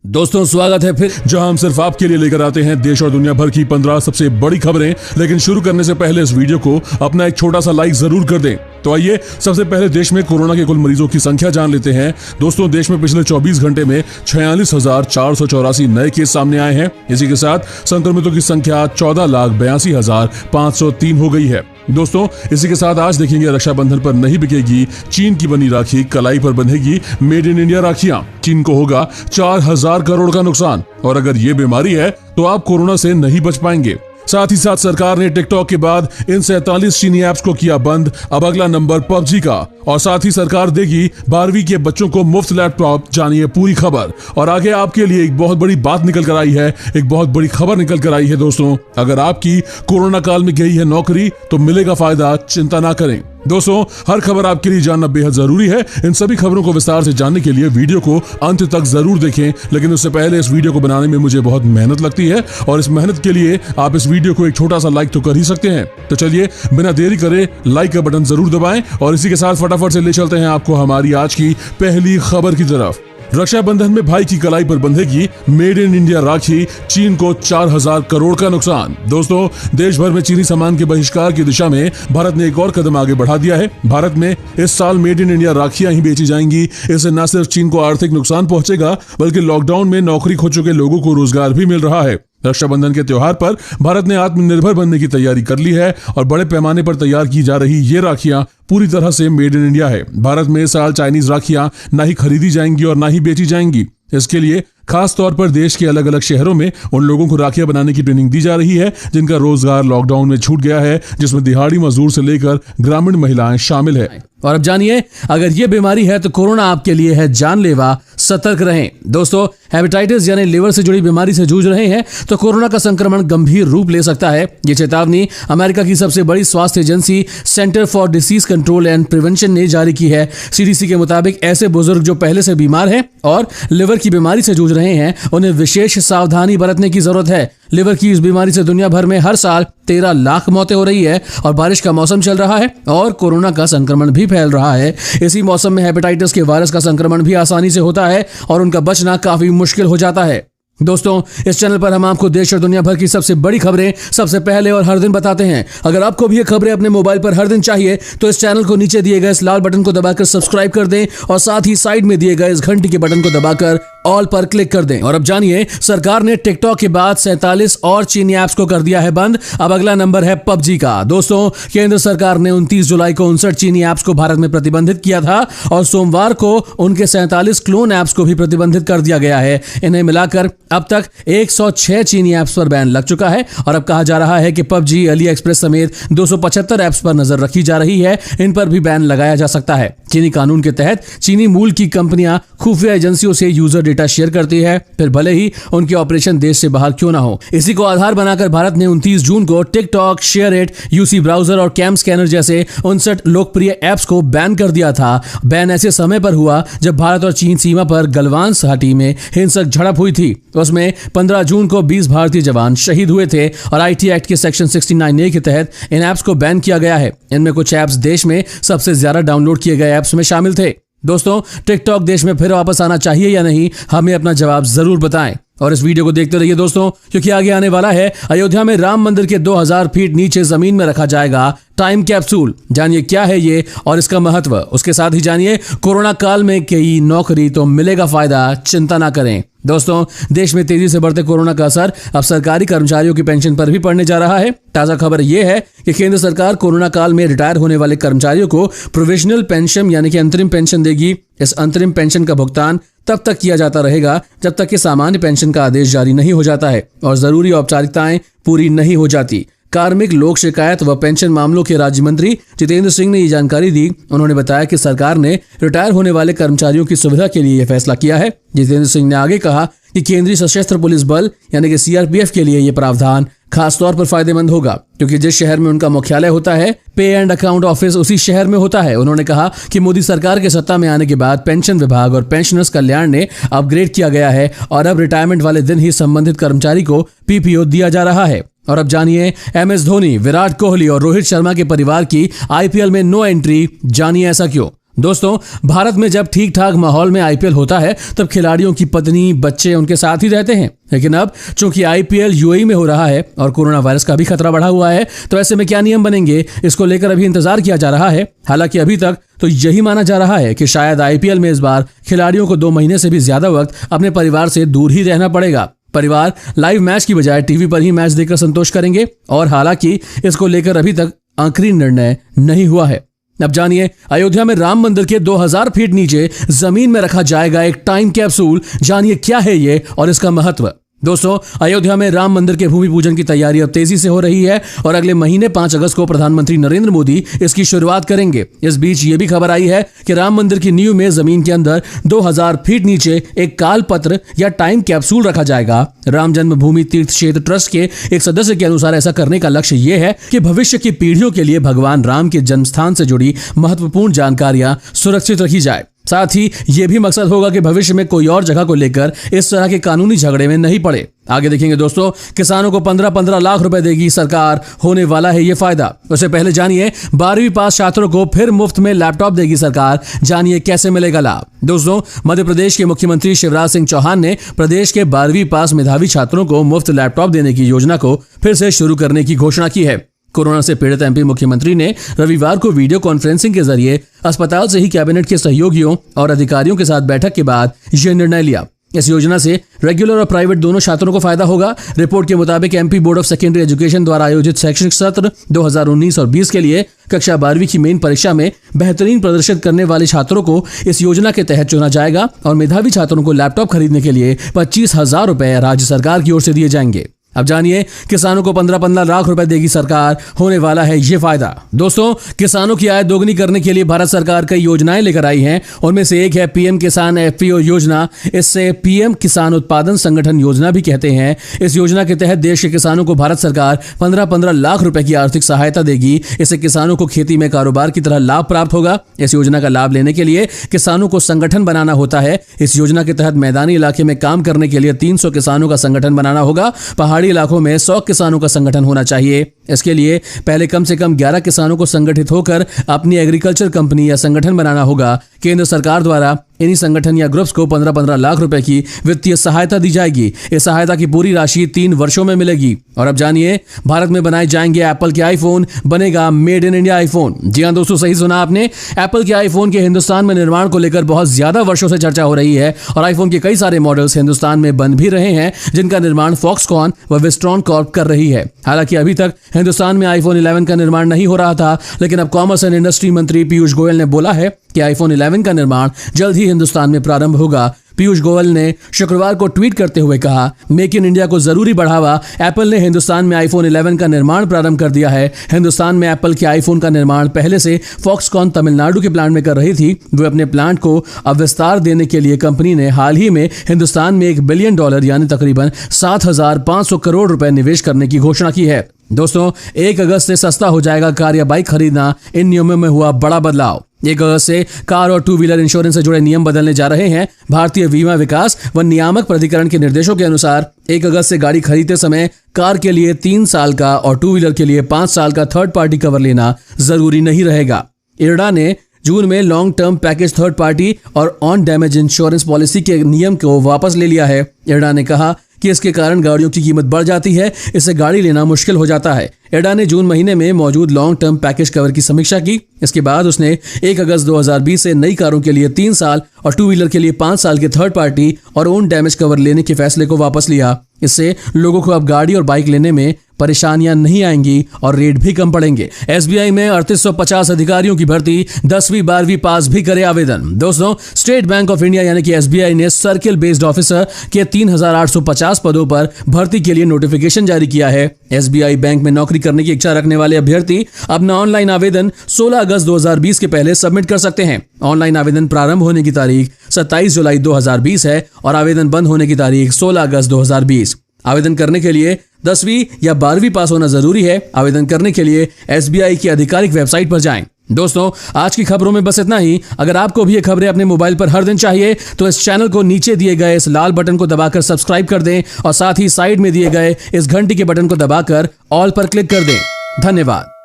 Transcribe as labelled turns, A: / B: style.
A: दोस्तों स्वागत है फिर,
B: जहां हम सिर्फ आपके लिए लेकर आते हैं देश और दुनिया भर की 15 सबसे बड़ी खबरें। लेकिन शुरू करने से पहले इस वीडियो को अपना एक छोटा सा लाइक जरूर कर दें। तो आइए सबसे पहले देश में कोरोना के कुल मरीजों की संख्या जान लेते हैं। दोस्तों, देश में पिछले 24 घंटे में 46,484 नए केस सामने आए हैं। इसी के साथ संक्रमितों की संख्या 14,82,503 हो गई है। दोस्तों, इसी के साथ आज देखेंगे रक्षाबंधन पर नहीं बिकेगी चीन की बनी राखी, कलाई पर बंधेगी मेड इन इंडिया राखियां। चीन को होगा 4,000 करोड़ का नुकसान, और अगर ये बीमारी है तो आप कोरोना से नहीं बच पाएंगे। साथ ही साथ सरकार ने टिकटॉक के बाद इन 47 चीनी ऐप्स को किया बंद। अब अगला नंबर पबजी का। और साथ ही सरकार देगी 12वीं के बच्चों को मुफ्त लैपटॉप। जानिए पूरी खबर। और आगे आपके लिए एक बहुत बड़ी बात निकल कर आई है, एक बहुत बड़ी खबर निकल कर आई है। दोस्तों, अगर आपकी कोरोना काल में गई है नौकरी तो मिलेगा फायदा, चिंता ना करें। दोस्तों, हर खबर आपके लिए जानना बेहद जरूरी है। इन सभी खबरों को विस्तार से जानने के लिए वीडियो को अंत तक जरूर देखें। लेकिन उससे पहले इस वीडियो को बनाने में मुझे बहुत मेहनत लगती है, और इस मेहनत के लिए आप इस वीडियो को एक छोटा सा लाइक तो कर ही सकते हैं। तो चलिए बिना देरी करे लाइक का बटन जरूर दबाएं, और इसी के साथ फटाफट से ले चलते हैं आपको हमारी आज की पहली खबर की तरफ। रक्षाबंधन में भाई की कलाई पर बंधेगी मेड इन इंडिया राखी, चीन को 4,000 करोड़ का नुकसान। दोस्तों, देश भर में चीनी सामान के बहिष्कार की दिशा में भारत ने एक और कदम आगे बढ़ा दिया है। भारत में इस साल मेड इन इंडिया राखियां ही बेची जाएंगी। इससे न सिर्फ चीन को आर्थिक नुकसान पहुंचेगा, बल्कि लॉकडाउन में नौकरी खो चुके लोगों को रोजगार भी मिल रहा है। रक्षाबंधन के त्योहार पर भारत ने आत्मनिर्भर बनने की तैयारी कर ली है, और बड़े पैमाने पर तैयार की जा रही ये राखियां पूरी तरह से मेड इन इंडिया है। भारत में इस साल चाइनीज राखियां ना ही खरीदी जाएंगी और ना ही बेची जाएंगी। इसके लिए खास तौर पर देश के अलग अलग शहरों में उन लोगों को राखियां बनाने की ट्रेनिंग दी जा रही है जिनका रोजगार लॉकडाउन में छूट गया है, जिसमें दिहाड़ी मजदूर से लेकर ग्रामीण महिलाएं शामिल है।
A: और अब जानिए, अगर ये बीमारी है तो कोरोना आपके लिए है जानलेवा, सतर्क रहें। दोस्तों, हेपेटाइटिस यानी लिवर से जुड़ी बीमारी से जूझ रहे हैं तो कोरोना का संक्रमण गंभीर रूप ले सकता है। ये चेतावनी अमेरिका की सबसे बड़ी स्वास्थ्य agency centre for disease control and prevention ने जारी की है। सीडीसी के मुताबिक ऐसे बुजुर्ग जो पहले से बीमार हैं और लिवर की बीमारी से जूझ रहे हैं, उन्हें विशेष सावधानी बरतने की जरूरत है। लिवर की इस बीमारी से दुनिया भर में हर साल 13 लाख मौतें हो रही है, और बारिश का मौसम चल रहा है और कोरोना का संक्रमण भी फैल रहा है। इसी मौसम में हेपेटाइटिस के वायरस का संक्रमण भी आसानी से होता है और उनका बचना काफी मुश्किल हो जाता है। दोस्तों, इस चैनल पर हम आपको देश और दुनिया भर की सबसे बड़ी खबरें सबसे पहले और हर दिन बताते हैं। अगर आपको भी ये खबरें अपने मोबाइल पर हर दिन चाहिए तो इस चैनल को नीचे दिए गए इस लाल बटन को दबाकर सब्सक्राइब कर दें, और साथ ही साइड में दिए गए इस घंटी के बटन को दबाकर ऑल पर क्लिक कर दें। और अब जानिए, सरकार ने टिकटॉक के बाद 47 और चीनी ऐप्स को कर दिया है बंद। अब अगला नंबर है पबजी का। दोस्तों, केंद्र सरकार ने 29 जुलाई को 59 चीनी ऐप्स को भारत में प्रतिबंधित किया था, और सोमवार को उनके 47 क्लोन ऐप्स को भी प्रतिबंधित कर दिया गया है। इन्हें मिलाकर अब तक 106 चीनी ऐप्स पर बैन लग चुका है, और अब कहा जा रहा है कि पबजी, अली एक्सप्रेस समेत 275 ऐप्स पर नजर रखी जा रही है। इन पर भी बैन लगाया जा सकता है। चीनी कानून के तहत चीनी मूल की कंपनियां खुफिया एजेंसियों से यूजर डेटा शेयर करती है, फिर भले ही उनके ऑपरेशन देश से बाहर क्यों ना हो। इसी को आधार बनाकर भारत ने 29 जून को टिकटॉक, शेयरइट, यूसी ब्राउजर और कैम स्कैनर जैसे 59 लोकप्रिय ऐप्स को बैन कर दिया था। बैन ऐसे समय पर हुआ जब भारत और चीन सीमा पर गलवान घाटी में हिंसक झड़प हुई थी। उसमें 15 जून को 20 भारतीय जवान शहीद हुए थे, और आईटी एक्ट के सेक्शन 69A के तहत इन ऐप्स को बैन किया गया है। इनमें कुछ ऐप्स देश में सबसे ज्यादा डाउनलोड किए गए ऐप्स में शामिल थे। दोस्तों, टिकटॉक देश में फिर वापस आना चाहिए या नहीं, हमें अपना जवाब जरूर बताएं। और इस वीडियो को देखते रहिए दोस्तों, क्योंकि आगे आने वाला है अयोध्या में राम मंदिर के 2000 फीट नीचे जमीन में रखा जाएगा टाइम कैप्सूल। जानिए क्या है ये और इसका महत्व। उसके साथ ही जानिए, कोरोना काल में कई नौकरी तो मिलेगा फायदा, चिंता ना करें। दोस्तों, देश में तेजी से बढ़ते कोरोना का असर अब सरकारी कर्मचारियों की पेंशन पर भी पड़ने जा रहा है। ताजा खबर यह है कि केंद्र सरकार कोरोना काल में रिटायर होने वाले कर्मचारियों को प्रोविजनल पेंशन यानी कि अंतरिम पेंशन देगी। इस अंतरिम पेंशन का भुगतान तब तक किया जाता रहेगा जब तक कि सामान्य पेंशन का आदेश जारी नहीं हो जाता है और जरूरी औपचारिकताएं पूरी नहीं हो जाती। कार्मिक, लोक शिकायत व पेंशन मामलों के राज्य मंत्री जितेंद्र सिंह ने ये जानकारी दी। उन्होंने बताया कि सरकार ने रिटायर होने वाले कर्मचारियों की सुविधा के लिए यह फैसला किया है। जितेंद्र सिंह ने आगे कहा कि केंद्रीय सशस्त्र पुलिस बल यानी कि सीआरपीएफ के लिए यह प्रावधान खास तौर पर फायदेमंद होगा, क्योंकि जिस शहर में उनका मुख्यालय होता है, पे एंड अकाउंट ऑफिस उसी शहर में होता है। उन्होंने कहा कि मोदी सरकार के सत्ता में आने के बाद पेंशन विभाग और पेंशनर्स कल्याण ने अपग्रेड किया गया है, और अब रिटायरमेंट वाले दिन ही संबंधित कर्मचारी को पीपीओ दिया जा रहा है। और अब जानिए, एमएस धोनी, विराट कोहली और रोहित शर्मा के परिवार की आईपीएल में नो एंट्री। जानिए ऐसा क्यों। दोस्तों, भारत में जब ठीक ठाक माहौल में आईपीएल होता है तब खिलाड़ियों की पत्नी बच्चे उनके साथ ही रहते हैं। लेकिन अब चूंकि आईपीएल यूएई में हो रहा है और कोरोना वायरस का भी खतरा बढ़ा हुआ है, तो ऐसे में क्या नियम बनेंगे, इसको लेकर अभी इंतजार किया जा रहा है। हालांकि अभी तक तो यही माना जा रहा है कि शायद आईपीएल में इस बार खिलाड़ियों को 2 महीने से भी ज्यादा वक्त अपने परिवार से दूर ही रहना पड़ेगा। परिवार लाइव मैच की बजाय टीवी पर ही मैच देखकर संतोष करेंगे और हालांकि इसको लेकर अभी तक आखिरी निर्णय नहीं हुआ है। अब जानिए, अयोध्या में राम मंदिर के 2000 फीट नीचे जमीन में रखा जाएगा एक टाइम कैप्सूल। जानिए क्या है ये और इसका महत्व। दोस्तों, अयोध्या में राम मंदिर के भूमि पूजन की तैयारी अब तेजी से हो रही है और अगले महीने 5 अगस्त को प्रधानमंत्री नरेंद्र मोदी इसकी शुरुआत करेंगे। इस बीच ये भी खबर आई है कि राम मंदिर की नींव में जमीन के अंदर 2000 फीट नीचे एक काल पत्र या टाइम कैप्सूल रखा जाएगा। राम जन्मभूमि तीर्थ क्षेत्र ट्रस्ट के एक सदस्य के अनुसार ऐसा करने का लक्ष्य ये है कि भविष्य की पीढ़ियों के लिए भगवान राम के जन्मस्थान से जुड़ी महत्वपूर्ण जानकारियां सुरक्षित रखी जाए। साथ ही ये भी मकसद होगा कि भविष्य में कोई और जगह को लेकर इस तरह के कानूनी झगड़े में नहीं पड़े। आगे देखेंगे दोस्तों, किसानों को 15-15 लाख रुपए देगी सरकार, होने वाला है ये फायदा। उससे पहले जानिए, 12वीं पास छात्रों को फिर मुफ्त में लैपटॉप देगी सरकार। जानिए कैसे मिलेगा लाभ। दोस्तों, मध्य प्रदेश के मुख्यमंत्री शिवराज सिंह चौहान ने प्रदेश के 12वीं पास मेधावी छात्रों को मुफ्त लैपटॉप देने की योजना को फिर से शुरू करने की घोषणा की है। कोरोना से पीड़ित एमपी मुख्यमंत्री ने रविवार को वीडियो कॉन्फ्रेंसिंग के जरिए अस्पताल से ही कैबिनेट के सहयोगियों और अधिकारियों के साथ बैठक के बाद यह निर्णय लिया। इस योजना से रेगुलर और प्राइवेट दोनों छात्रों को फायदा होगा। रिपोर्ट के मुताबिक MP board of secondary education द्वारा आयोजित शैक्षणिक सत्र 2019 और 20 के लिए कक्षा 12वीं की मेन परीक्षा में बेहतरीन प्रदर्शन करने वाले छात्रों को इस योजना के तहत चुना जाएगा और मेधावी छात्रों को लैपटॉप खरीदने के लिए 25,000 रुपए राज्य सरकार की ओर से दिए जाएंगे। अब जानिए, किसानों को 15-15 लाख रुपए देगी सरकार, होने वाला है ये फायदा। दोस्तों, किसानों की आय दोगुनी करने के लिए भारत सरकार कई योजनाएं लेकर आई है। उनमें से एक है पीएम किसान एफपीओ योजना। इससे पीएम किसान उत्पादन संगठन योजना भी कहते हैं। इस योजना के तहत देश के किसानों को भारत सरकार 15-15 लाख रुपए की आर्थिक सहायता देगी। इससे किसानों को खेती में कारोबार की तरह लाभ प्राप्त होगा। इस योजना का लाभ लेने के लिए किसानों को संगठन बनाना होता है। इस योजना के तहत मैदानी इलाके में काम करने के लिए 300 किसानों का संगठन बनाना होगा। पहाड़ी इलाकों में 100 किसानों का संगठन होना चाहिए। इसके लिए पहले कम से कम 11 किसानों को संगठित होकर अपनी एग्रीकल्चर कंपनी या संगठन बनाना होगा। केंद्र सरकार द्वारा इन्हीं संगठन या ग्रुप्स को 15-15 लाख रुपए की वित्तीय सहायता दी जाएगी। इस सहायता की पूरी राशि 3 वर्षों में मिलेगी। और अब जानिए, भारत में बनाए जाएंगे एप्पल के आईफोन, बनेगा मेड इन इंडिया आईफोन। जी हां दोस्तों, सही सुना आपने। एप्पल के आईफोन के हिंदुस्तान में निर्माण को लेकर बहुत ज्यादा वर्षों से चर्चा हो रही है और आईफोन के कई सारे मॉडल्स हिंदुस्तान में बन भी रहे हैं, जिनका निर्माण फॉक्सकॉन व विस्ट्रॉन कॉर्प कर रही है। हालांकि अभी तक हिंदुस्तान में आईफोन 11 का निर्माण नहीं हो रहा था, लेकिन अब कॉमर्स एंड इंडस्ट्री मंत्री पीयूष गोयल ने बोला है कि आईफोन 11 का निर्माण जल्द ही हिंदुस्तान में प्रारंभ होगा। पीयूष गोयल ने शुक्रवार को ट्वीट करते हुए कहा, मेक इन इंडिया को जरूरी बढ़ावा। एप्पल ने हिंदुस्तान में आईफोन 11 का निर्माण प्रारंभ कर दिया है। हिंदुस्तान में एप्पल के आईफोन का निर्माण पहले से फॉक्सकॉन तमिलनाडु के प्लांट में कर रही थी। वे अपने प्लांट को अब विस्तार देने के लिए कंपनी ने हाल ही में हिंदुस्तान में $1 बिलियन यानी तकरीबन 7,500 करोड़ रुपए निवेश करने की घोषणा की है। दोस्तों, 1 अगस्त से सस्ता हो जाएगा कार या बाइक खरीदना। इन नियमों में हुआ बड़ा बदलाव। 1 अगस्त से कार और 2 व्हीलर इंश्योरेंस से जुड़े नियम बदलने जा रहे हैं। भारतीय बीमा विकास व नियामक प्राधिकरण के निर्देशों के अनुसार 1 अगस्त से गाड़ी खरीदते समय कार के लिए 3 साल का और 2 व्हीलर के लिए 5 साल का थर्ड पार्टी कवर लेना जरूरी नहीं रहेगा। इरडा ने जून में long term package third party और ऑन डैमेज इंश्योरेंस पॉलिसी के नियम को वापस ले लिया है। इरडा ने कहा कि इसके कारण गाड़ियों की कीमत बढ़ जाती है, इससे गाड़ी लेना मुश्किल हो जाता है। एडा ने जून महीने में मौजूद लॉन्ग टर्म पैकेज कवर की समीक्षा की। इसके बाद उसने 1 अगस्त 2020 से नई कारों के लिए 3 साल और 2 व्हीलर के लिए 5 साल के थर्ड पार्टी और ओन डैमेज कवर लेने के फैसले को वापस लिया। इससे लोगों को अब गाड़ी और बाइक लेने में परेशानियां नहीं आएंगी और रेट भी कम पड़ेंगे। एसबीआई में 3850 अधिकारियों की भर्ती, 10वीं 12वीं पास भी करे आवेदन। दोस्तों, स्टेट बैंक ऑफ इंडिया यानी कि एसबीआई ने सर्किल बेस्ड ऑफिसर के 3850 पदों पर भर्ती के लिए नोटिफिकेशन जारी किया है। एसबीआई बैंक में नौकरी करने की इच्छा रखने वाले अभ्यर्थी अपना ऑनलाइन आवेदन 16 अगस्त 2020 के पहले सबमिट कर सकते हैं। ऑनलाइन आवेदन प्रारंभ होने की तारीख 27 जुलाई 2020 है और आवेदन बंद होने की तारीख 16 अगस्त 2020। आवेदन करने के लिए 10वीं या 12वीं पास होना जरूरी है। आवेदन करने के लिए एसबीआई की आधिकारिक वेबसाइट पर जाएं। दोस्तों, आज की खबरों में बस इतना ही। अगर आपको भी ये खबरें अपने मोबाइल पर हर दिन चाहिए तो इस चैनल को नीचे दिए गए इस लाल बटन को दबाकर सब्सक्राइब कर दें और साथ ही साइड में दिए गए इस घंटी के बटन को दबाकर ऑल पर क्लिक कर दें। धन्यवाद।